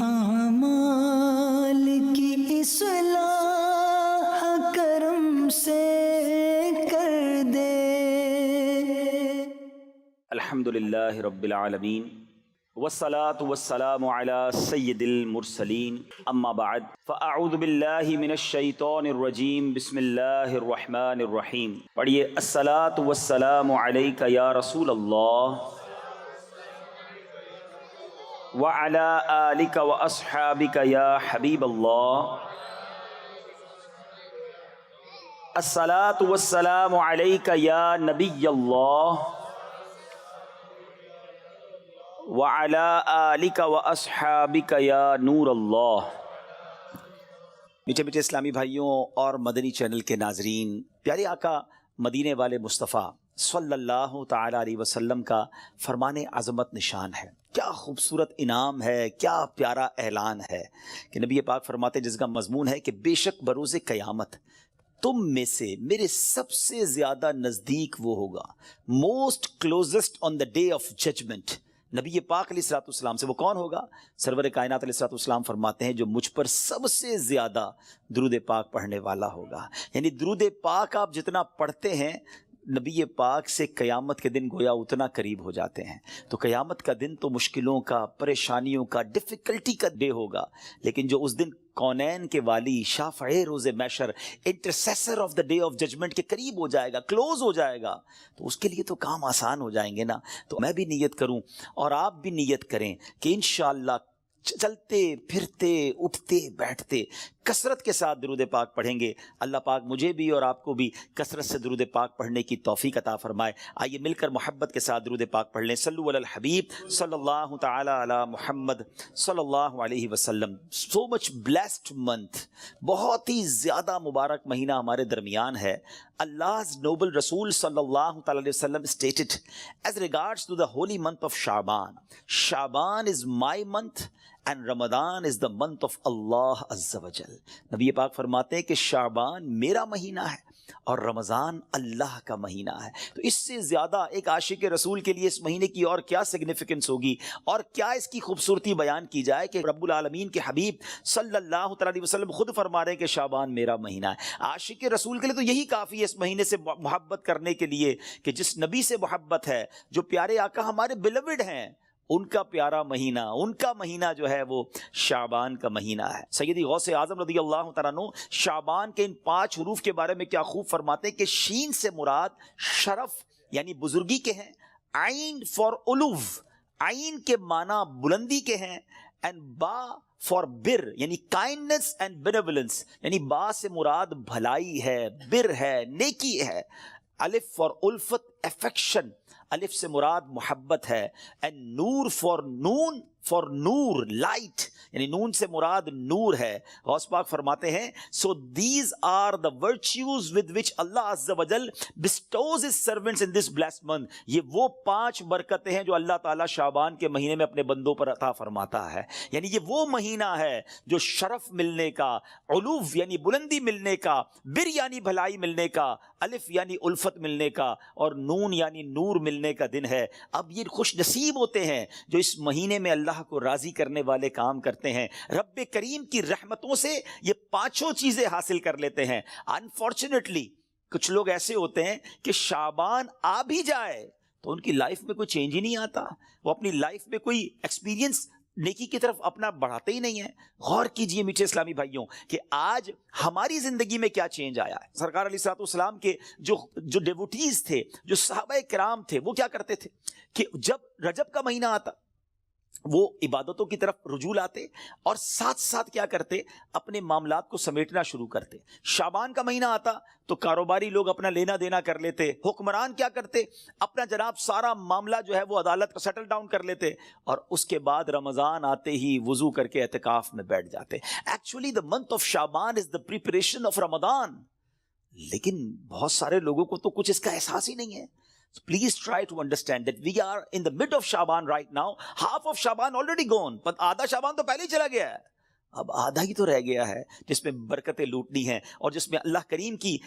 اعمال کی اصلاح کرم سے کر دے۔ الحمدللہ رب العالمین والصلاة والسلام علی سید المرسلین، اما بعد فاعوذ باللہ من الشیطان الرجیم، بسم اللہ الرحمن الرحیم۔ پڑھیے، الصلاة والسلام علیک یا رسول اللہ وعلی آلک واصحابک یا حبیب اللہ۔ الصلاة والسلام علیک یا نبی اللہ وَعَلَىٰ آلِكَ وَأَصْحَابِكَ يَا نور اللہ۔ میٹھے میٹھے اسلامی بھائیوں اور مدنی چینل کے ناظرین، پیارے آقا مدینے والے مصطفیٰ صلی اللہ تعالیٰ علیہ وسلم کا فرمان عظمت نشان ہے۔ کیا خوبصورت انعام ہے، کیا پیارا اعلان ہے کہ نبی پاک فرماتے ہیں، جس کا مضمون ہے کہ بے شک بروز قیامت تم میں سے میرے سب سے زیادہ نزدیک وہ ہوگا، most closest on the day of judgement, نبی پاک علیہ الصلوۃ والسلام سے۔ وہ کون ہوگا؟ سرور کائنات علیہ الصلوۃ والسلام فرماتے ہیں جو مجھ پر سب سے زیادہ درود پاک پڑھنے والا ہوگا۔ یعنی درود پاک آپ جتنا پڑھتے ہیں نبی پاک سے قیامت کے دن گویا اتنا قریب ہو جاتے ہیں۔ تو قیامت کا دن تو مشکلوں کا، پریشانیوں کا، ڈیفیکلٹی کا ڈے ہوگا، لیکن جو اس دن کونین کے والی، شافع روز محشر، intercessor of the day of judgment کے قریب ہو جائے گا، کلوز ہو جائے گا، تو اس کے لیے تو کام آسان ہو جائیں گے نا۔ تو میں بھی نیت کروں اور آپ بھی نیت کریں کہ انشاءاللہ چلتے پھرتے اٹھتے بیٹھتے کثرت کے ساتھ درود پاک پڑھیں گے۔ اللہ پاک مجھے بھی اور آپ کو بھی کثرت سے درود پاک پڑھنے کی توفیق عطا فرمائے۔ آئیے مل کر محبت کے ساتھ درود پاک پڑھ لیں۔ صلو علی الحبیب صلی اللہ تعالی علی محمد صلی اللہ علیہ وسلم۔ سو مچ بلیسڈ منتھ، بہت ہی زیادہ مبارک مہینہ ہمارے درمیان ہے۔ Allah's noble Rasul sallallahu ta'ala alayhi wasallam stated as regards to the holy month of Sha'ban, Sha'ban is my month and Ramadan is the month of Allah Azza wa Jal۔ نبی پاک فرماتے ہیں کہ شعبان میرا مہینہ ہے اور رمضان اللہ کا مہینہ ہے۔ تو اس سے زیادہ ایک عاشق رسول کے لیے اس مہینے کی اور کیا سگنیفیکنس ہوگی اور کیا اس کی خوبصورتی بیان کی جائے کہ رب العالمین کے حبیب صلی اللہ تعالی علیہ وسلم خود فرما رہے ہیں کہ شعبان میرا مہینہ ہے۔ عاشق رسول کے لیے تو یہی کافی ہے اس مہینے سے محبت کرنے کے لیے کہ جس نبی سے محبت ہے، جو پیارے آقا ہمارے بیلوڈ ہیں، ان کا پیارا مہینہ، ان کا مہینہ جو ہے وہ شعبان کا مہینہ ہے۔ سیدی غوث اعظم رضی اللہ تعالیٰ عنہ شعبان کے ان 5 حروف کے بارے میں کیا خوب فرماتے ہیں کہ شین سے مراد شرف یعنی بزرگی کے ہیں، عین فار علو، عین کے معنی بلندی کے ہیں، اینڈ با فار بر یعنی کائنڈنس اینڈ بینیولنس، یعنی با سے مراد بھلائی ہے، بر ہے، نیکی ہے، الف فار الفت افیکشن، الف سے مراد محبت ہے، اینڈ نور فار نون فار نور لائٹ، یعنی نون سے مراد نور ہے۔ غوث پاک فرماتے ہیں so these are the virtues with which اللہ عز و جل bestows his servants in this blessed month. یہ وہ 5 برکتیں ہیں جو اللہ تعالیٰ شعبان کے مہینے میں اپنے بندوں پر عطا فرماتا ہے۔ یعنی یہ وہ مہینہ ہے جو شرف ملنے کا، علو یعنی بلندی ملنے کا، بر یعنی بھلائی ملنے کا، الف یعنی الفت ملنے کا، اور نون یعنی نور ملنے کا دن ہے۔ اب یہ خوش نصیب ہوتے ہیں جو اس مہینے میں اللہ کو راضی کرنے والے کام کرتے ہیں، رب کریم کی رحمتوں سے یہ 5 چیزیں حاصل کر لیتے ہیں۔ انفارچونیٹلی کچھ لوگ ایسے ہوتے ہیں کہ شعبان آ بھی جائے تو ان کی لائف میں کوئی چینج ہی نہیں آتا، وہ اپنی لائف میں کوئی ایکسپیرینس نیکی کی طرف اپنا بڑھاتے ہی نہیں ہیں۔ غور کیجئے میٹھے اسلامی بھائیوں کہ آج ہماری زندگی میں کیا چینج آیا ہے۔ سرکار علیہ الصلوۃ والسلام کے جو ڈیوٹیز تھے، جو صحابہ کرام تھے، وہ کیا کرتے تھے کہ جب رجب کا مہینہ آتا وہ عبادتوں کی طرف رجوع لاتے اور ساتھ ساتھ کیا کرتے، اپنے معاملات کو سمیٹنا شروع کرتے۔ شعبان کا مہینہ آتا تو کاروباری لوگ اپنا لینا دینا کر لیتے، حکمران کیا کرتے، اپنا جناب سارا معاملہ جو ہے وہ عدالت کا سیٹل ڈاؤن کر لیتے، اور اس کے بعد رمضان آتے ہی وضو کر کے اعتکاف میں بیٹھ جاتے۔ ایکچولی دا منتھ آف شعبان از دا پریپریشن آف رمضان، لیکن بہت سارے لوگوں کو تو کچھ اس کا احساس ہی نہیں ہے۔ So please try to understand that we are in the mid of Shaban right now. Half of Shaban already gone. But آدھا شعبان تو پہلے ہی چلا گیا ہے۔ اب آدھا ہی تو رہ گیا ہے جس میں برکتیں لوٹنی ہیں اور جس میں اللہ کریم کی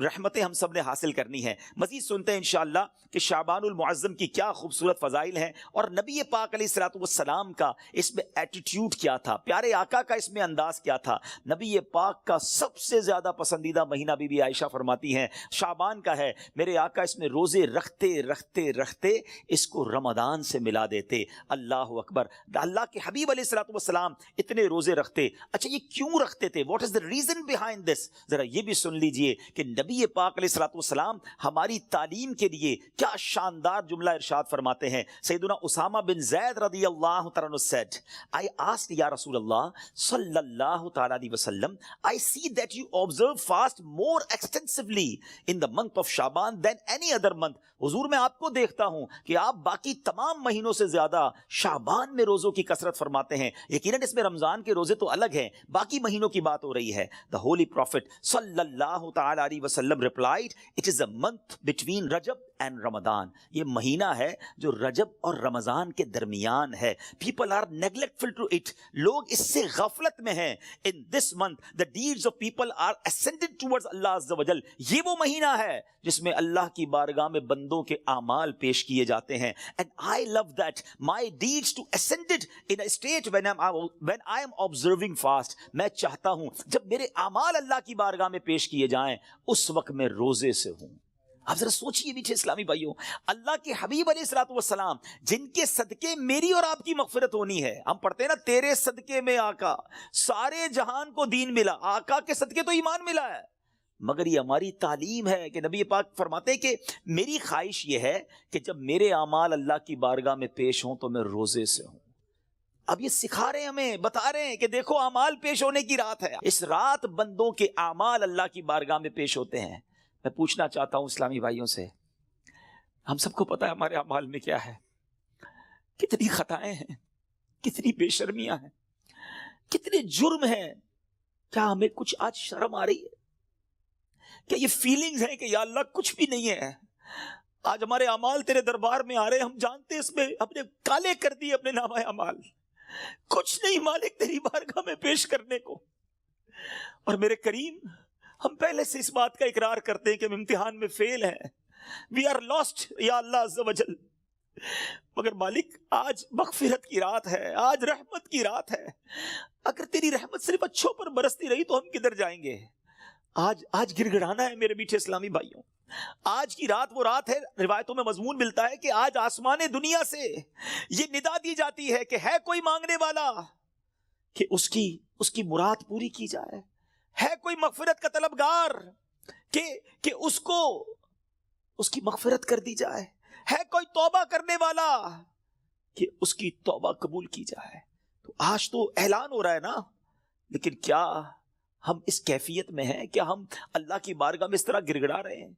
رحمتیں ہم سب نے حاصل کرنی ہیں. مزید سنتے ہیں انشاءاللہ کہ شعبان المعظم کی کیا خوبصورت فضائل ہیں اور نبی پاک علیہ الصلوۃ والسلام کا اس میں ایٹیٹیوڈ کیا تھا, پیارے آقا کا اس میں انداز کیا تھا. نبی پاک کا سب سے زیادہ پسندیدہ مہینہ بی بی عائشہ فرماتی ہیں شعبان کا ہے. میرے آقا اس میں روزے رکھتے رکھتے رکھتے اس کو رمضان سے ملا دیتے. اللہ اکبر. اللہ کے حبیب علیہ الصلوۃ والسلام اتنے روزے رکھتے. اچھا یہ کیوں رکھتے تھے؟ What is the reason behind this? ذرا یہ بھی سن لیجئے کہ نبی پاک علیہ الصلوۃ والسلام ہماری تعلیم کے لیے کیا شاندار جملہ ارشاد فرماتے ہیں. سیدنا اسامہ بن زید رضی اللہ تعالیٰ عنہ said, I asked یا رسول اللہ صلی اللہ تعالیٰ علیہ وسلم, I see that you observe fast more extensively in the month of Shaban than any other month. حضور میں آپ کو دیکھتا ہوں کہ آپ باقی تمام مہینوں سے زیادہ شعبان میں روزوں کی کثرت فرماتے ہیں. یقیناً اس میں رمضان کے روزے تو الگ ہیں, باقی مہینوں کی بات ہو رہی ہے. The Holy Prophet صلی اللہ تعالیٰ علیہ وسلم replied, it is a month between Rajab and Ramadan. یہ مہینہ ہے جو رجب اور رمضان کے درمیان ہے. People are neglectful to it. لوگ اس سے غفلت میں ہیں. In this month the deeds of people are ascended towards Allah Azza wa Jal. یہ وہ مہینہ ہے جس میں اللہ کی بارگاہ میں بندوں کے اعمال پیش کیے جاتے ہیں. And I love that my deeds to ascended in a state when I am observing fast. میں چاہتا ہوں جب میرے اعمال اللہ کی بارگاہ میں پیش کیے جائیں اس وقت میں روزے سے ہوں. آپ ذرا سوچئے میٹھے اسلامی بھائیوں, اللہ کے حبیب علیہ الصلوۃ والسلام جن کے صدقے میری اور آپ کی مغفرت ہونی ہے. ہم پڑھتے ہیں نا تیرے صدقے میں آقا سارے جہان کو دین ملا. آقا کے صدقے تو ایمان ملا ہے, مگر یہ ہماری تعلیم ہے کہ نبی پاک فرماتے ہیں کہ میری خواہش یہ ہے کہ جب میرے اعمال اللہ کی بارگاہ میں پیش ہوں تو میں روزے سے ہوں. اب یہ سکھا رہے ہیں ہمیں, بتا رہے ہیں کہ دیکھو اعمال پیش ہونے کی رات ہے. اس رات بندوں کے اعمال اللہ کی بارگاہ میں پیش ہوتے ہیں. میں پوچھنا چاہتا ہوں اسلامی بھائیوں سے, ہم سب کو پتا ہے ہمارے اعمال میں کیا ہے, کتنی خطائیں ہیں, کتنی بے شرمیاں ہیں, کتنے جرم ہیں. کیا ہمیں کچھ آج شرم آ رہی ہے؟ کیا یہ فیلنگز ہیں کہ یا اللہ کچھ بھی نہیں ہے؟ آج ہمارے اعمال تیرے دربار میں آ رہے ہیں, ہم جانتے اس میں اپنے کالے کر دیے اپنے نامہ اعمال, کچھ نہیں مالک تیری بارگاہ میں پیش کرنے کو. اور میرے کریم ہم پہلے سے اس بات کا اقرار کرتے ہیں کہ ہم امتحان میں فیل ہیں, وی آر لاسٹ یا اللہ عز و جل. مگر مالک آج مغفرت کی رات ہے, آج رحمت کی رات ہے. اگر تیری رحمت صرف اچھوں پر برستی رہی تو ہم کدھر جائیں گے؟ آج گڑ گڑانا ہے میرے میٹھے اسلامی بھائیوں. آج کی رات وہ رات ہے, روایتوں میں مضمون ملتا ہے کہ آج آسمان دنیا سے یہ ندا دی جاتی ہے کہ ہے کوئی مانگنے والا کہ اس کی مراد پوری کی جائے. ہے کوئی مغفرت کا طلبگار کہ اس کو اس کی مغفرت کر دی جائے. ہے کوئی توبہ کرنے والا کہ اس کی توبہ قبول کی جائے. تو آج تو اعلان ہو رہا ہے نا, لیکن کیا ہم اس کیفیت میں ہیں؟ کیا ہم اللہ کی بارگاہ میں اس طرح گڑ گڑا رہے ہیں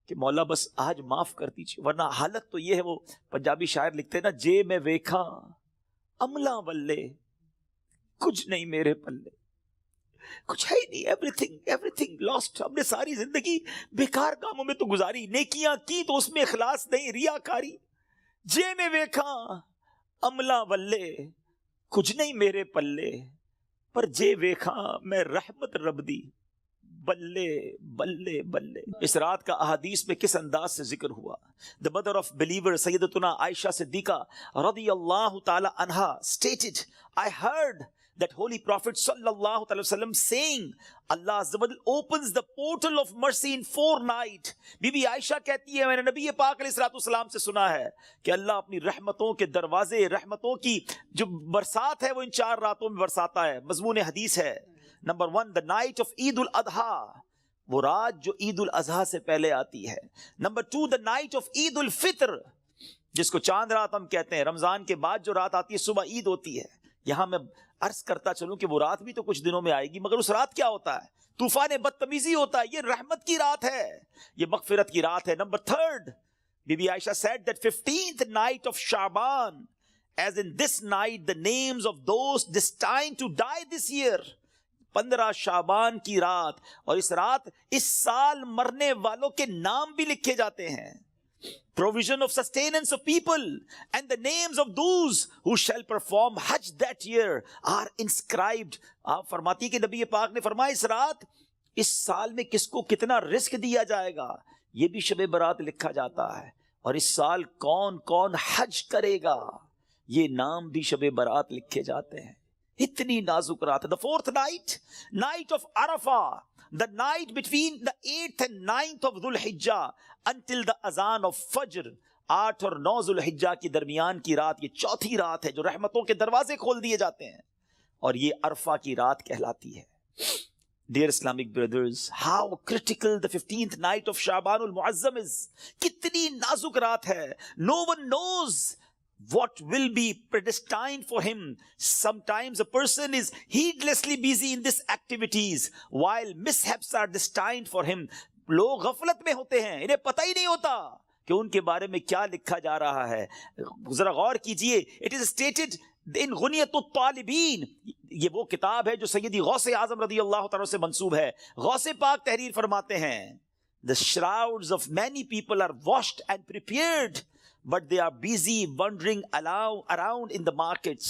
کہ مولا بس آج معاف کر دیجیے؟ ورنہ حالت تو یہ ہے, وہ پنجابی شاعر لکھتے ہیں نا, جے میں ویکھاں عملاں ولے کچھ نہیں میرے پلے, کچھ ہے ہی نہیں, ایوریتھنگ لاسٹ. ہم نے ساری زندگی بیکار کاموں میں تو گزاری, نیکیاں کی تو اس میں اخلاص نہیں, ریاکاری. جے میں ویکھاں عملاں ولے کچھ نہیں میرے پلے, پر جے ویکھاں میں رحمت رب دی بلے بلے بلے. اس رات کا احادیث میں کس انداز سے ذکر ہوا. The mother of believer سیدتنا عائشہ صدیقہ رضی اللہ تعالی عنہا stated, I heard that holy prophet sallallahu alaihi wasallam saying, Allah Azza wa Jal opens the portal of mercy in 4 nights. بی بی عائشہ کہتی ہے میں نے نبی پاک علیہ الصلوۃ والسلام سے سنا ہے کہ اللہ اپنی رحمتوں کے دروازے, رحمتوں کی جو برسات ہے وہ ان 4 راتوں میں برساتا ہے. مضمون حدیث ہے. نمبر 1, the night of عید الاضحیٰ, وہ رات جو عید الاضحیٰ سے پہلے آتی ہے. نمبر 2, the night of عید الفطر, جس کو چاند رات ہم کہتے ہیں. رمضان کے بعد جو رات آتی ہے صبح عید ہوتی ہے. یہاں میں عرض کرتا چلوں کہ وہ رات بھی تو کچھ دنوں میں آئے گی, مگر اس رات کیا ہوتا ہے؟ طوفان بدتمیزی ہوتا ہے. یہ رحمت کی رات ہے, یہ مغفرت کی رات ہے. Number 3, be be Aisha said that 15th night of Shaban, as in this night the names of those destined to die this year. 15 شعبان کی رات, اور اس رات اس سال مرنے والوں کے نام بھی لکھے جاتے ہیں. provision of sustenance of people, and the names of those who shall perform Hajj that year are inscribed. آپ فرماتی کہ نبی پاک نے فرمایا اس رات اس سال میں کس کو کتنا رزق دیا جائے گا یہ بھی شب برات لکھا جاتا ہے، اور اس سال کون کون حج کرے گا یہ نام بھی شب برات لکھے جاتے ہیں. اتنی نازک رات ہے. The fourth night, night of Arafah, the night between the 8th and 9th of Dhul Hijjah until the azan of Fajr. 8 اور 9 ذو الحجہ کی درمیان کی رات یہ چوتھی رات ہے جو رحمتوں کے دروازے کھول دیے جاتے ہیں، اور یہ عرفہ کی رات کہلاتی ہے. Dear Islamic brothers, how critical the 15th night of Sha'ban al-Mu'azzam is. کتنی نازک رات ہے. No one knows what will be predestined for him. Sometimes a person is heedlessly busy in these activities while mishaps are destined for him. لوگ غفلت میں ہوتے ہیں، انہیں پتہ ہی نہیں ہوتا کہ ان کے بارے میں کیا لکھا جا رہا ہے. ذرا غور کیجئے. It is stated in غنیت الطالبین، یہ وہ کتاب ہے جو سیدی غوث اعظم رضی اللہ تعالیٰ سے منسوب ہے. غوث پاک تحریر فرماتے ہیں The shrouds of many people are washed and prepared, but they are busy wandering around in the markets.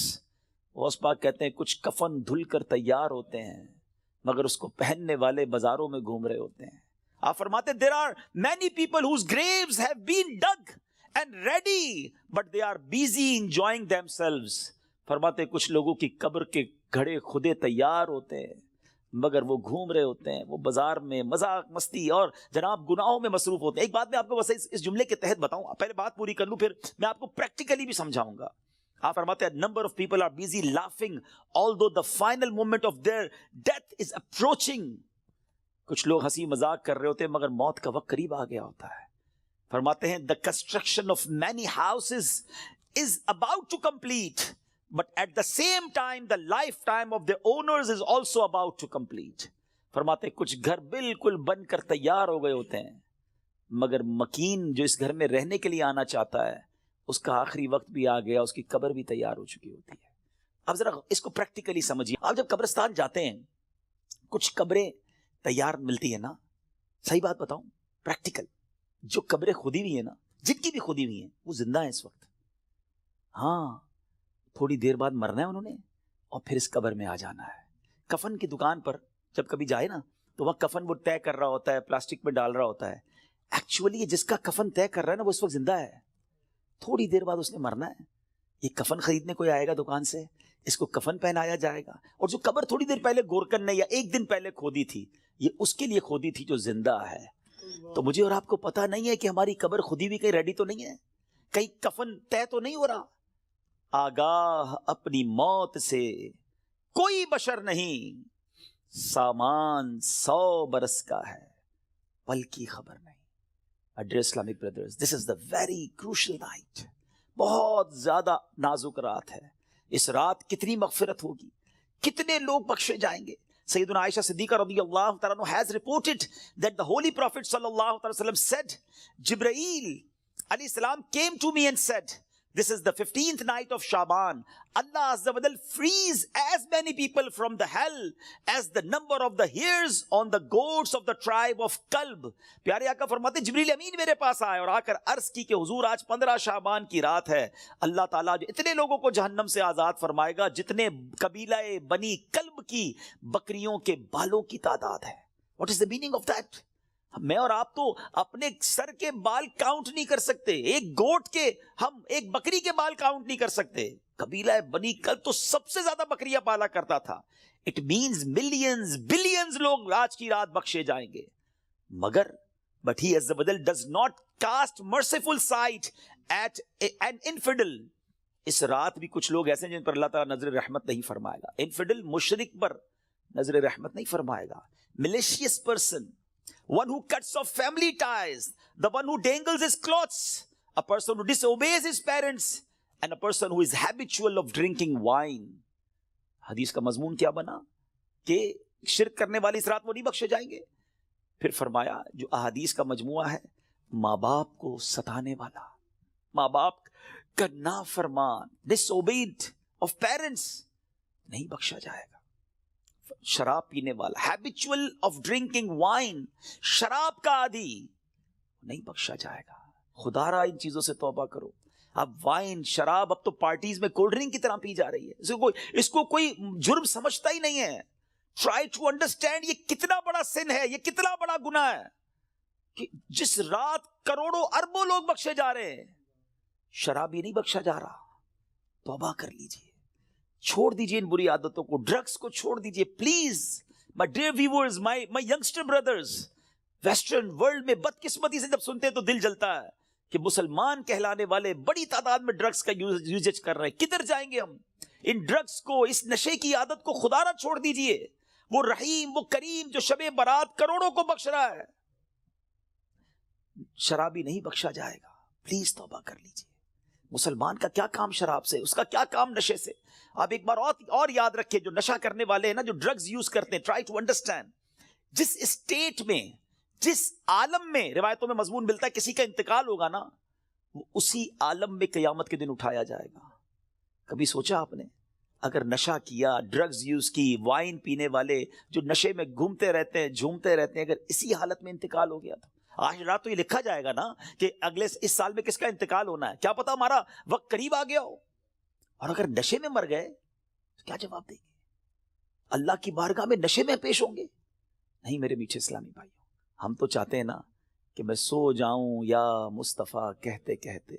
Ghaus Pak کہتے ہیں کچھ کفن دھل کر تیار ہوتے ہیں مگر اس کو پہننے والے بازاروں میں گھوم رہے ہوتے ہیں. آپ فرماتے ہیں there are many people whose graves have been dug and ready, but they are busy enjoying themselves. فرماتے ہیں کچھ لوگوں کی قبر کے گھڑے خودے تیار ہوتے ہیں مگر وہ گھوم رہے ہوتے ہیں، وہ بازار میں مذاق مستی اور جناب گناہوں میں مصروف ہوتے ہیں. ایک بات میں آپ کو بس اس جملے کے تحت بتاؤں، پہلے بات پوری کر لوں پھر میں آپ کو پریکٹیکلی بھی سمجھاؤں گا. آپ فرماتے ہیں number of people are busy laughing although the final moment of their death is approaching. کچھ لوگ ہنسی مذاق کر رہے ہوتے ہیں مگر موت کا وقت قریب آ گیا ہوتا ہے. فرماتے ہیں the construction of many houses is about to complete, but at the same time the lifetime of the owners is also about to complete. فرماتے ہیں کچھ گھر بالکل بن کر تیار ہو گئے ہوتے ہیں مگر مکین جو اس گھر میں رہنے کے لیے آنا چاہتا ہے اس کا آخری وقت بھی آ گیا، اس کی قبر بھی تیار ہو چکی ہوتی ہے. اب ذرا اس کو پریکٹیکلی سمجھیے. آپ جب قبرستان جاتے ہیں کچھ قبریں تیار ملتی ہے نا، صحیح بات بتاؤں پریکٹیکل، جو قبریں کھودی ہوئی ہیں نا، جن کی بھی کھودی ہوئی ہیں وہ زندہ ہیں اس وقت. ہاں تھوڑی دیر بعد مرنا ہے انہوں نے اور پھر اس قبر میں آ جانا ہے. کفن کی دکان پر جب کبھی جائے نا تو وہاں کفن وہ طے کر رہا ہوتا ہے، پلاسٹک میں ڈال رہا ہوتا ہے. ایکچولی جس کا کفن طے کر رہا ہے نا وہ اس وقت زندہ ہے، تھوڑی دیر بعد اس نے مرنا ہے. یہ کفن خریدنے کوئی آئے گا دکان سے، اس کو کفن پہنایا جائے گا، اور جو قبر تھوڑی دیر پہلے گورکن نے یا ایک دن پہلے کھودی تھی یہ اس کے لیے کھودی تھی جو زندہ ہے. تو مجھے اور آپ کو پتا نہیں ہے کہ ہماری قبر کھودی بھی کہیں ریڈی تو نہیں ہے، کہیں کفن طے تو نہیں ہو رہا. آگاہ اپنی موت سے کوئی بشر نہیں، سامان 100 برس کا ہے پل کی خبر نہیں. Dear Islamic brothers, this is the very crucial night. بہت زیادہ نازک رات ہے. اس رات کتنی مغفرت ہوگی، کتنے لوگ بخشے جائیں گے. سیدنا عائشہ صدیقہ رضی اللہ تعالیٰ عنہ has reported that the Holy Prophet sallallahu alaihi wasallam said, Jibreel alayhi salam came to me and said, this is the 15th night of Shaban. Allah Azza wa Jal frees as many people from the hell as the number of the hairs on the goats of the tribe of Kalb. پیارے آقا فرماتے جبریل امین میرے پاس آئے اور آ کر عرض کی کہ حضور آج 15 شعبان کی رات ہے. اللہ تعالیٰ جو اتنے لوگوں کو جہنم سے آزاد فرمائے گا جتنے قبیلہ بنی کلب کی بکریوں کے بالوں کی تعداد ہے. What is the meaning of that? میں اور آپ تو اپنے سر کے بال کاؤنٹ نہیں کر سکتے، ایک گوٹ کے، ہم ایک بکری کے بال کاؤنٹ نہیں کر سکتے. قبیلہ بنی کلب تو سب سے زیادہ بکریاں پالا کرتا تھا. اٹ مینز ملینز بلینز لوگ آج کی رات بخشے جائیں گے. مگر but he as the does not cast merciful sight at an infidel. اس رات بھی کچھ لوگ ایسے ہیں جن پر اللہ تعالیٰ نظر رحمت نہیں فرمائے گا. انفیڈل مشرک پر نظر رحمت نہیں فرمائے گا. malicious person, one who cuts off family ties, the one who dangles his clothes, a person who disobeys his parents, and a person who is habitual of drinking wine. حدیث کا مضمون کیا بنا کہ شرک کرنے والی اس رات وہ نہیں بخشے جائیں گے. پھر فرمایا جو احادیث کا مجموعہ ہے، ماں باپ کو ستانے والا، ماں باپ کا نافرمان، disobeyed of parents، نہیں بخشا جائے گا. شراب پینے والا، habitual of drinking wine، شراب کا عادی، نہیں بخشا جائے گا. خدا را ان چیزوں سے توبہ کرو. اب وائن شراب اب تو پارٹیز میں کولڈ ڈرنک کی طرح پی جا رہی ہے, اس کو کوئی جرم سمجھتا ہی نہیں ہے. ٹرائی ٹو انڈرسٹینڈ یہ کتنا بڑا سن ہے, یہ کتنا بڑا گناہ ہے کہ جس رات کروڑوں اربوں لوگ بخشے جا رہے ہیں, شرابی نہیں بخشا جا رہا. توبہ کر لیجئے, چھوڑ دیجئے ان بری عادتوں کو, ڈرگز کو چھوڑ دیجئے please. My dear viewers, my youngster brothers, western world میں بدقسمتی سے جب سنتے ہیں تو دل جلتا ہے کہ مسلمان کہلانے والے بڑی تعداد میں ڈرگز کا یوزیج کر رہے ہیں. کدھر جائیں گے ہم؟ ان ڈرگز کو, اس نشے کی عادت کو خدا نہ چھوڑ دیجئے. وہ رحیم, وہ کریم جو شب برات کروڑوں کو بخش رہا ہے, شرابی نہیں بخشا جائے گا. پلیز توبہ کر لیجئے. مسلمان کا کیا کام شراب سے, اس کا کیا کام نشے سے. آپ ایک بار اور یاد رکھیں, جو نشہ کرنے والے ہیں نا, جو ڈرگز یوز کرتے ہیں, ٹرائی ٹو انڈرسٹینڈ, جس اسٹیٹ میں, جس عالم میں روایتوں میں مضمون ملتا ہے کسی کا انتقال ہوگا نا, وہ اسی عالم میں قیامت کے دن اٹھایا جائے گا. کبھی سوچا آپ نے, اگر نشہ کیا, ڈرگز یوز کی, وائن پینے والے جو نشے میں گھومتے رہتے ہیں, جھومتے رہتے ہیں, اگر اسی حالت میں انتقال ہو گیا تو آج رات تو یہ لکھا جائے گا نا کہ اگلے اس سال میں کس کا انتقال ہونا ہے, کیا پتا ہمارا وقت قریب آ گیا ہو. اور اگر نشے میں مر گئے تو کیا جواب دیں گے؟ اللہ کی بارگاہ میں نشے میں پیش ہوں گے؟ نہیں میرے میٹھے اسلامی بھائیوں, ہم تو چاہتے ہیں نا کہ میں سو جاؤں یا مصطفیٰ کہتے کہتے,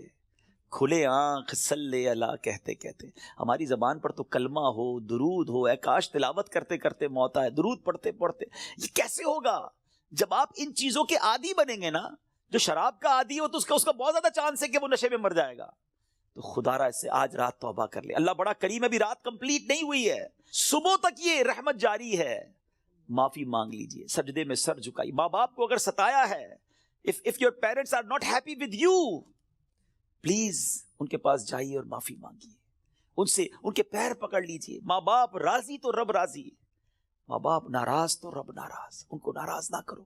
کھلے آنکھ صلی اللہ کہتے کہتے. ہماری زبان پر تو کلمہ ہو, درود ہو, اے کاش تلاوت کرتے کرتے موت آئے, درود پڑھتے پڑھتے. یہ کیسے ہوگا جب آپ ان چیزوں کے عادی بنیں گے نا؟ جو شراب کا عادی ہو تو اس کا بہت زیادہ چانس ہے کہ وہ نشے میں مر جائے گا. تو خدا را اس سے آج رات توبہ کر لے. اللہ بڑا کریم ہے, ابھی رات کمپلیٹ نہیں ہوئی ہے, صبح تک یہ رحمت جاری ہے. معافی مانگ لیجئے, سجدے میں سر جھکائی. ماں باپ کو اگر ستایا ہے, if your parents are not happy with you, please ان کے پاس جائیے اور معافی مانگیے, ان کے پیر پکڑ لیجئے. ماں باپ راضی تو رب راضی, ماں باپ ناراض تو رب ناراض, ان کو ناراض نہ کرو.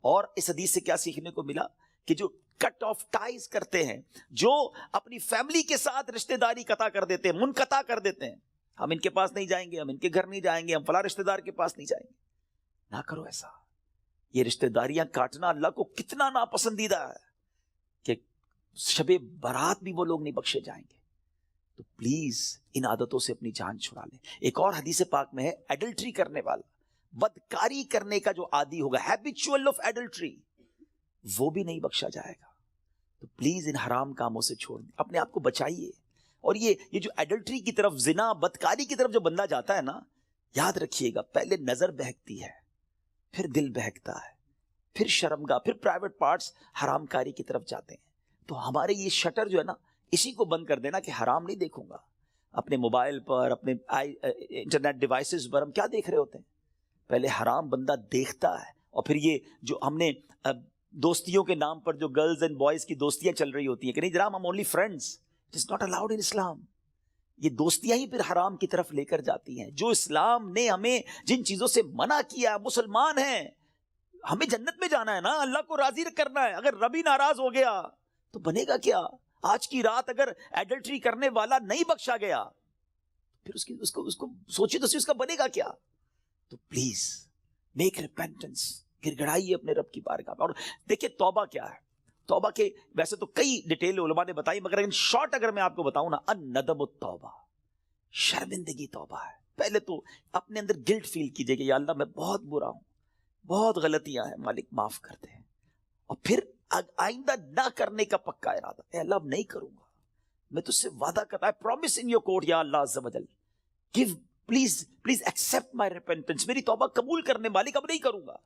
اور اس حدیث سے کیا سیکھنے کو ملا کہ جو کٹ آف ٹائز کرتے ہیں, جو اپنی فیملی کے ساتھ رشتہ داری قطع کر دیتے ہیں, منقطع کر دیتے ہیں, ہم ان کے پاس نہیں جائیں گے, ہم ان کے گھر نہیں جائیں گے, ہم فلاں رشتہ دار کے پاس نہیں جائیں گے. نہ کرو ایسا. یہ رشتہ داریاں کاٹنا اللہ کو کتنا ناپسندیدہ ہے کہ شب برات بھی وہ لوگ نہیں بخشے جائیں گے. تو پلیز ان عادتوں سے اپنی جان چھڑا لیں. ایک اور حدیث پاک میں ہے, ایڈلٹری کرنے والا, بدکاری کرنے کا جو عادی ہوگا, ہیبیچول آف ایڈلٹری, وہ بھی نہیں بخشا جائے گا. تو پلیز ان حرام کاموں سے چھوڑ دیں, اپنے آپ کو بچائیے. اور یہ جو ایڈلٹری کی طرف, زنا, بدکاری کی طرف جو بندہ جاتا ہے نا, یاد رکھیے گا, پہلے نظر بہکتی ہے, پھر دل بہکتا ہے, پھر شرمگاہ, پھر پرائیویٹ پارٹس حرام کاری کی طرف جاتے ہیں. تو ہمارے یہ شٹر جو ہے نا, اسی کو بند کر دینا کہ حرام نہیں دیکھوں گا. اپنے موبائل پر, اپنے انٹرنیٹ ڈیوائسز پر ہم کیا دیکھ رہے ہوتے ہیں؟ پہلے حرام بندہ دیکھتا ہے, اور پھر یہ جو ہم نے دوستیوں کے نام پر جو گرلز اینڈ بوائز کی دوستیاں چل رہی ہوتی ہیں کہ نہیں جناب ہم only friends, it is not allowed in Islam. یہ دوستیاں ہی پھر حرام کی طرف لے کر جاتی ہیں. جو اسلام نے ہمیں جن چیزوں سے منع کیا, مسلمان ہیں, ہمیں جنت میں جانا ہے نا, اللہ کو راضی کرنا ہے. اگر رب ہی ناراض ہو گیا تو بنے گا کیا؟ آج کی رات اگر ایڈلٹری کرنے والا نہیں بخشا گیا پھر اس کو سوچی تو اس کا بنے گا کیا؟ تو پلیز میک ریپینٹنس, گر گڑائیے اپنے رب کی بارگاہ میں. اور دیکھیں توبہ کیا ہے. توبہ کے ویسے تو کئی ڈیٹیل علماء نے بتائی, مگر ان شارٹ اگر میں آپ کو بتاؤں نا, الندم التوبہ, شرمندگی توبہ ہے. پہلے تو اپنے اندر گلٹ فیل کیجئے کہ یا اللہ میں بہت برا ہوں, بہت غلطیاں ہیں, مالک معاف کر دیں. اور پھر آئندہ نہ کرنے کا پکا ارادہ, اے اللہ اب نہیں کروں گا, میں تجھ سے وعدہ کرتا, I promise in your court یا اللہ عز و جل, give please accept my repentance, میری توبہ قبول کرنے مالک اب نہیں کروں گا.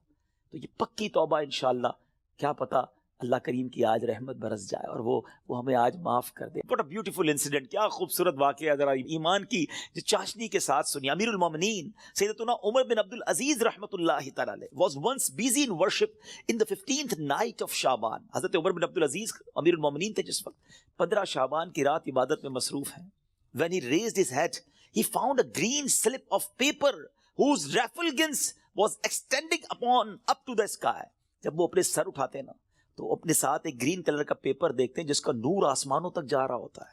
تو یہ پکی توبہ انشاءاللہ, کیا پتا اللہ کریم کی آج رحمت برس جائے اور وہ ہمیں آج معاف کر دے. What a beautiful incident, کیا خوبصورت واقعہ, ذرا ایمان کی جو چاشنی کے ساتھ سنی. امیر المومنین سیدتنا عمر بن عبد العزیز رحمۃ اللہ تعالی علیہ was once busy in worship in the 15th night of شعبان. حضرت عمر بن عبد العزیز امیر المومنین تھے جس وقت 15 شعبان کی رات عبادت میں مصروف ہیں. When he raised his head, he found a green slip of paper whose refulgence was extending up to the sky. جب وہ اپنے سر اٹھاتے ہیں نا تو اپنے ساتھ ایک گرین کلر کا پیپر دیکھتے ہیں جس کا نور آسمانوں تک جا رہا ہوتا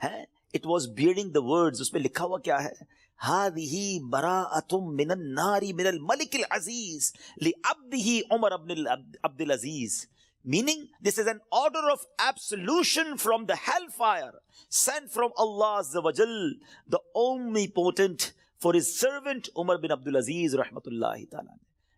ہے. It was bearing the words, اس میں لکھا ہوا کیا ہے, هذه براءة من النار من الملك العزيز لعبده عمر بن عبد العزيز, meaning this is an order of absolution from the hellfire sent from Allah Azza wa Jal, the omnipotent, for his servant Umar bin Abdul Aziz rahmatullahi ta'ala.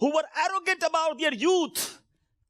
who were arrogant about their youth,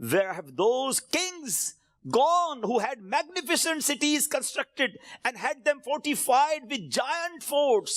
Where have those kings gone who had magnificent cities constructed and had them fortified with giant forts?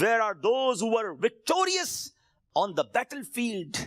Where are those who were victorious on the battlefield?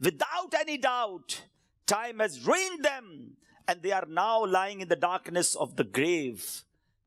Without any doubt, time has ruined them and they are now lying in the darkness of the grave.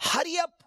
Hurry up,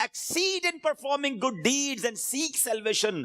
exceed in performing good deeds and seek salvation.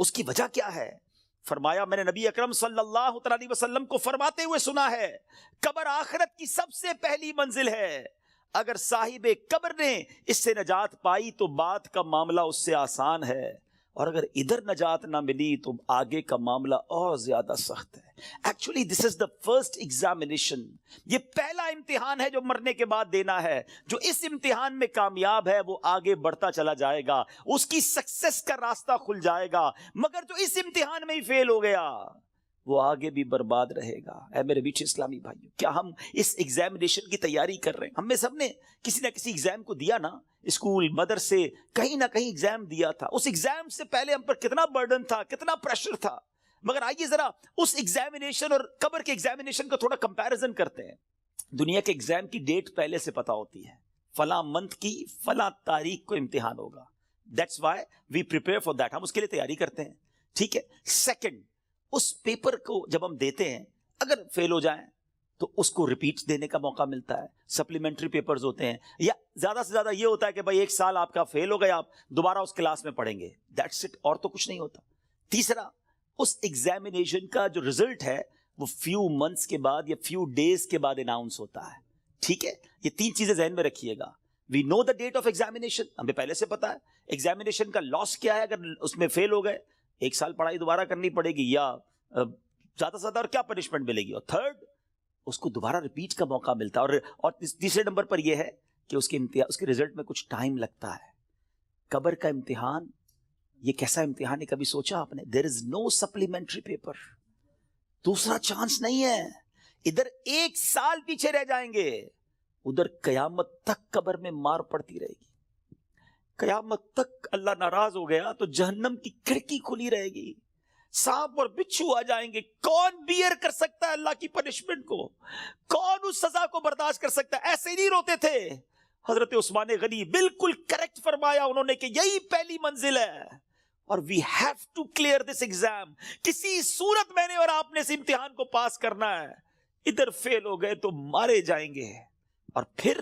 اس کی وجہ کیا ہے؟ فرمایا میں نے نبی اکرم صلی اللہ علیہ وسلم کو فرماتے ہوئے سنا ہے قبر آخرت کی سب سے پہلی منزل ہے، اگر صاحب قبر نے اس سے نجات پائی تو بعد کا معاملہ اس سے آسان ہے، اور اگر ادھر نجات نہ ملی تو آگے کا معاملہ اور زیادہ سخت ہے۔ Actually this is the first examination, یہ پہلا امتحان ہے جو مرنے کے بعد دینا ہے۔ جو اس امتحان میں کامیاب ہے وہ آگے بڑھتا چلا جائے گا، اس کی سکسس کا راستہ کھل جائے گا، مگر جو اس امتحان میں ہی فیل ہو گیا وہ آگے بھی برباد رہے گا۔ اے میرے بیچ اسلامی بھائیو، کیا ہم اس ایگزامینیشن کی تیاری کر رہے ہیں؟ ہم میں سب نے کسی نہ کسی ایگزام کو دیا نا، اسکول مدرسے کہیں نہ کہیں ایگزام دیا تھا۔ اس ایگزام سے پہلے ہم پر کتنا برڈن تھا، کتنا پریشر تھا، مگر آئیے ذرا اس ایگزامینیشن اور قبر کے ایگزامینیشن کا تھوڑا کمپیریزن کرتے ہیں۔ دنیا کے ایگزام کی ڈیٹ پہلے سے پتا ہوتی ہے، فلاں منتھ کی فلاں تاریخ کو امتحان ہوگا، that's why we prepare for that, ہم اس کے لیے تیاری کرتے ہیں، ٹھیک ہے۔ سیکنڈ، اس پیپر کو جب ہم دیتے ہیں اگر فیل ہو جائیں تو اس کو ریپیٹ دینے کا موقع ملتا ہے، سپلیمنٹری پیپرز ہوتے ہیں، یا زیادہ سے زیادہ یہ ہوتا ہے کہ بھائی ایک سال آپ کا فیل ہو گیا، آپ دوبارہ اس کلاس میں پڑھیں گے، دیٹس اٹ، اور تو کچھ نہیں ہوتا۔ تیسرا، اس ایگزامینیشن کا جو رزلٹ ہے وہ فیو منتھس کے بعد یا فیو ڈیز کے بعد اناؤنس ہوتا ہے، ٹھیک ہے۔ یہ تین چیزیں ذہن میں رکھیے گا، وی نو دا ڈیٹ آف ایگزامینیشن، ہمیں پہلے سے پتا ہے ایگزامینیشن کا لاس کیا ہے اگر اس میں فیل ہو گئے، ایک سال پڑھائی دوبارہ کرنی پڑے گی، یا زیادہ سے زیادہ اور کیا پنشمنٹ ملے گی، اور تھرڈ اس کو دوبارہ ریپیٹ کا موقع ملتا ہے، اور تیسرے نمبر پر یہ ہے کہ اس کے رزلٹ میں کچھ ٹائم لگتا ہے۔ قبر کا امتحان یہ کیسا امتحان ہے، کبھی سوچا آپ نے؟ دیر از نو سپلیمنٹری پیپر، دوسرا چانس نہیں ہے۔ ادھر ایک سال پیچھے رہ جائیں گے، ادھر قیامت تک قبر میں مار پڑتی رہے گی، قیامت تک اللہ ناراض ہو گیا تو جہنم کی کھڑکی کھلی رہے گی، سانپ اور بچھو آ جائیں گے۔ کون بیئر کر سکتا ہے اللہ کی پنشمنٹ کو؟ کون اس سزا کو برداشت کر سکتا ہے؟ ایسے نہیں روتے تھے حضرت عثمان غنی، بالکل کریکٹ فرمایا انہوں نے کہ یہی پہلی منزل ہے، اور we have to clear this exam, کسی صورت میں نے اور آپ نے اس امتحان کو پاس کرنا ہے۔ ادھر فیل ہو گئے تو مارے جائیں گے، اور پھر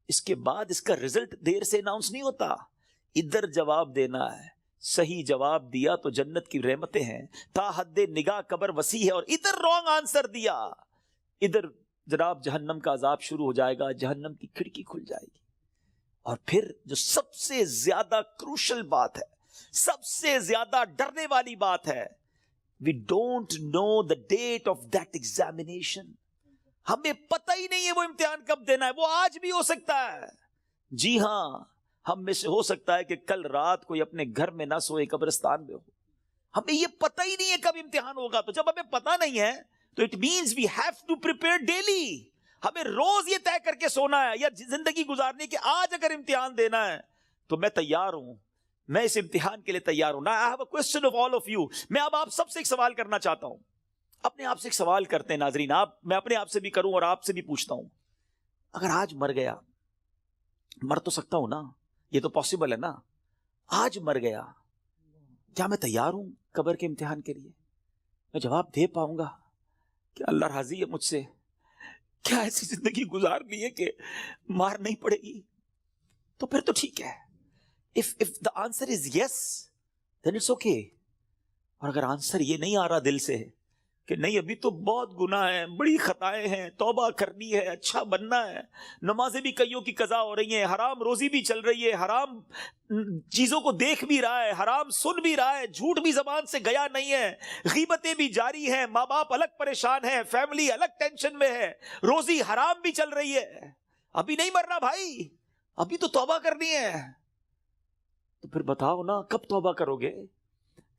اس کے بعد اس کا رزلٹ دیر سے اناؤنس نہیں ہوتا، ادھر جواب دینا ہے۔ صحیح جواب دیا تو جنت کی رحمتیں ہیں، تا حد نگاہ قبر وسیع ہے، اور ادھر رانگ آنسر دیا، ادھر جناب جہنم کا عذاب شروع ہو جائے گا، جہنم کی کھڑکی کھل جائے گی۔ اور پھر جو سب سے زیادہ کروشل بات ہے، سب سے زیادہ ڈرنے والی بات ہے، we don't know the date of that examination, ہمیں پتہ ہی نہیں ہے وہ امتحان کب دینا ہے، وہ آج بھی ہو سکتا ہے۔ جی ہاں، ہم میں سے ہو سکتا ہے کہ کل رات کوئی اپنے گھر میں نہ سوئے، قبرستان میں ہو، ہمیں یہ پتہ ہی نہیں ہے کب امتحان ہوگا۔ تو جب ہمیں پتہ نہیں ہے تو it means we have to prepare daily, ہمیں روز یہ طے کر کے سونا ہے یا زندگی گزارنے کہ آج اگر امتحان دینا ہے تو میں تیار ہوں، میں اس امتحان کے لیے تیار ہوں۔ Now I have a question of all of you، میں اب آپ سب سے ایک سوال کرنا چاہتا ہوں، اپنے آپ سے ایک سوال کرتے ہیں ناظرین، میں اپنے آپ سے بھی کروں اور آپ سے بھی پوچھتا ہوں، اگر آج مر گیا، مر تو سکتا ہوں نا، یہ تو پاسبل ہے نا، آج مر گیا، کیا میں تیار ہوں قبر کے امتحان کے لیے؟ میں جواب دے پاؤں گا کہ اللہ راضی ہے مجھ سے؟ کیا ایسی زندگی گزارنی ہے کہ مار نہیں پڑے گی؟ تو پھر تو ٹھیک ہے، if the answer is yes then it's okay، اور اگر آنسر یہ نہیں آ رہا دل سے کہ نہیں ابھی تو بہت گناہ ہیں، بڑی خطائیں ہیں، توبہ کرنی ہے، اچھا بننا ہے، نمازیں بھی کئیوں کی قضا ہو رہی ہیں، حرام روزی بھی چل رہی ہے، حرام چیزوں کو دیکھ بھی رہا ہے، حرام سن بھی رہا ہے، جھوٹ بھی زبان سے گیا نہیں ہے، غیبتیں بھی جاری ہیں، ماں باپ الگ پریشان ہیں، فیملی الگ ٹینشن میں ہے، روزی حرام بھی چل رہی ہے، ابھی نہیں مرنا بھائی، ابھی تو توبہ کرنی ہے، تو پھر بتاؤ نا کب توبہ کرو گے،